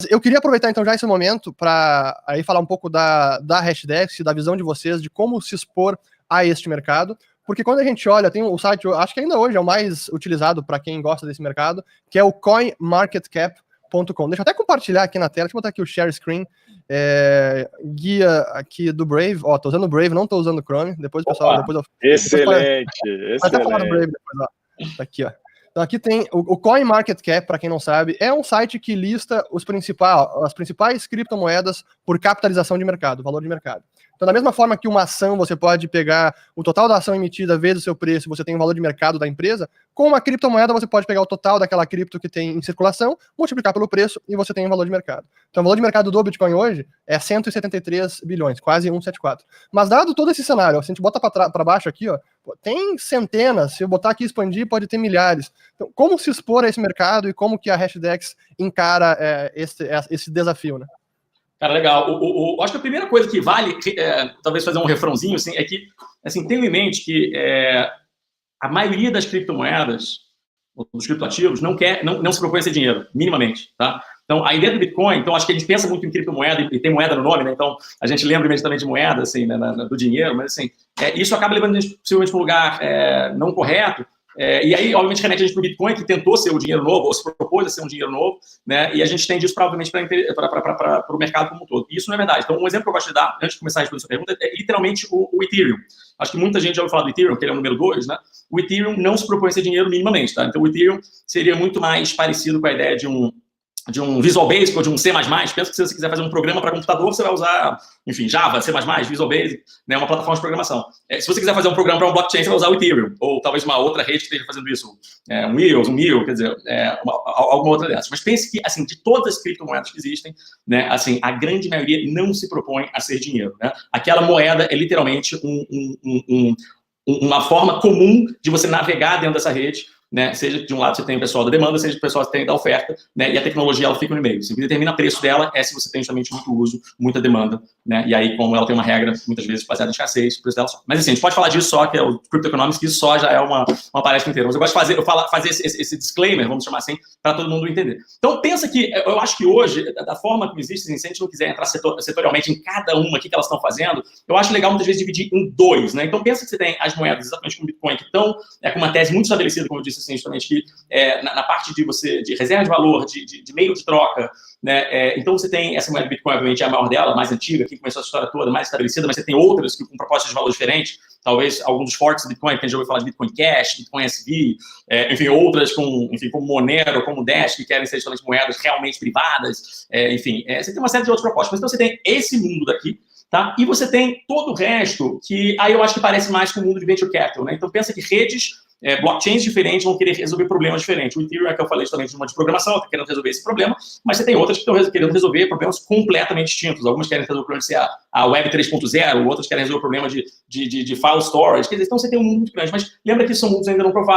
eu queria aproveitar então já esse momento para aí falar um pouco da Hashdex, da visão de vocês, de como se expor a este mercado, porque quando a gente olha, tem o site, eu acho que ainda hoje é o mais utilizado para quem gosta desse mercado, que é o coinmarketcap.com. Deixa eu até compartilhar aqui na tela, deixa eu botar aqui o share screen, guia aqui do Brave, ó, tô usando o Brave, não tô usando o Chrome, depois o pessoal... Excelente, Vai até falar do Brave depois, ó. Tá aqui, ó. Então aqui tem o CoinMarketCap, para quem não sabe, é um site que lista as principais criptomoedas por capitalização de mercado, valor de mercado. Então, da mesma forma que uma ação, você pode pegar o total da ação emitida vezes o seu preço, você tem o valor de mercado da empresa, com uma criptomoeda você pode pegar o total daquela cripto que tem em circulação, multiplicar pelo preço e você tem o valor de mercado. Então, o valor de mercado do Bitcoin hoje é 173 bilhões, quase 174. Mas dado todo esse cenário, se a gente bota para baixo aqui, ó, tem centenas, se eu botar aqui e expandir, pode ter milhares. Então, como se expor a esse mercado e como que a Hashdex encara esse desafio, né? Cara, legal. Acho que a primeira coisa que vale, talvez fazer um refrãozinho, assim, é que, assim, tenha em mente que a maioria das criptomoedas, dos criptoativos, não se propõe a ser dinheiro, minimamente, tá? Então, a ideia do Bitcoin, então, acho que a gente pensa muito em criptomoeda e tem moeda no nome, né? Então, a gente lembra imediatamente de moeda, assim, né, do dinheiro, mas, assim, isso acaba levando a gente, possivelmente, para um lugar não correto. E aí, obviamente, remete a gente para o Bitcoin, que tentou ser o dinheiro novo, ou se propôs a ser um dinheiro novo, né? E a gente tem disso, provavelmente, para o mercado como um todo. E isso não é verdade. Então, um exemplo que eu gosto de dar, antes de começar a responder a sua pergunta, é literalmente o Ethereum. Acho que muita gente já ouviu falar do Ethereum, que ele é o número 2, né? O Ethereum não se propõe a ser dinheiro minimamente, tá? Então, o Ethereum seria muito mais parecido com a ideia de um Visual Basic ou de um C++. Pensa que se você quiser fazer um programa para computador, você vai usar, enfim, Java, C++, Visual Basic, né, uma plataforma de programação. Se você quiser fazer um programa para um blockchain, você vai usar o Ethereum, ou talvez uma outra rede que esteja fazendo isso, um EOS, um MIO, quer dizer, alguma outra dessas. Mas pense que, assim, de todas as criptomoedas que existem, né, assim, a grande maioria não se propõe a ser dinheiro, né? Aquela moeda é literalmente uma forma comum de você navegar dentro dessa rede, né? Seja de um lado você tem o pessoal da demanda, seja o pessoal que tem da oferta, né? E a tecnologia ela fica no meio. O que determina o preço dela é se você tem justamente muito uso, muita demanda, né? E aí, como ela tem uma regra, muitas vezes baseada em escassez, o preço dela sobe. Mas assim, a gente pode falar disso só, que é o Crypto Economics, que isso só já é uma palestra inteira. Mas eu gosto de fazer esse disclaimer, vamos chamar assim, para todo mundo entender. Então, pensa que, eu acho que hoje, da forma que existe, se a gente não quiser entrar setorialmente em cada uma, o que elas estão fazendo, eu acho legal muitas vezes dividir em dois, né? Então, pensa que você tem as moedas, exatamente como o Bitcoin, que estão com uma tese muito estabelecida, como eu disse assim, justamente, que na parte de reserva de valor, de meio de troca, né? Então você tem essa moeda Bitcoin, obviamente é a maior dela, mais antiga, que começou a história toda, mais estabelecida, mas você tem outras que com propostas de valor diferentes, talvez alguns dos forks do Bitcoin, que a gente já ouviu falar de Bitcoin Cash, Bitcoin SV, enfim, outras como Monero, como Dash, que querem ser justamente moedas realmente privadas, enfim, você tem uma série de outras propostas, mas então você tem esse mundo daqui, tá? E você tem todo o resto que aí eu acho que parece mais com o mundo de venture capital, né? Então pensa que redes, blockchains diferentes vão querer resolver problemas diferentes. O Ethereum é que eu falei justamente de uma de programação, está querendo resolver esse problema, mas você tem outras que estão querendo resolver problemas completamente distintos. Algumas querem resolver o problema de ser a Web 3.0, outras querem resolver o problema de file storage. Quer dizer, então você tem um mundo muito grande, mas lembra que são mundos ainda não provados.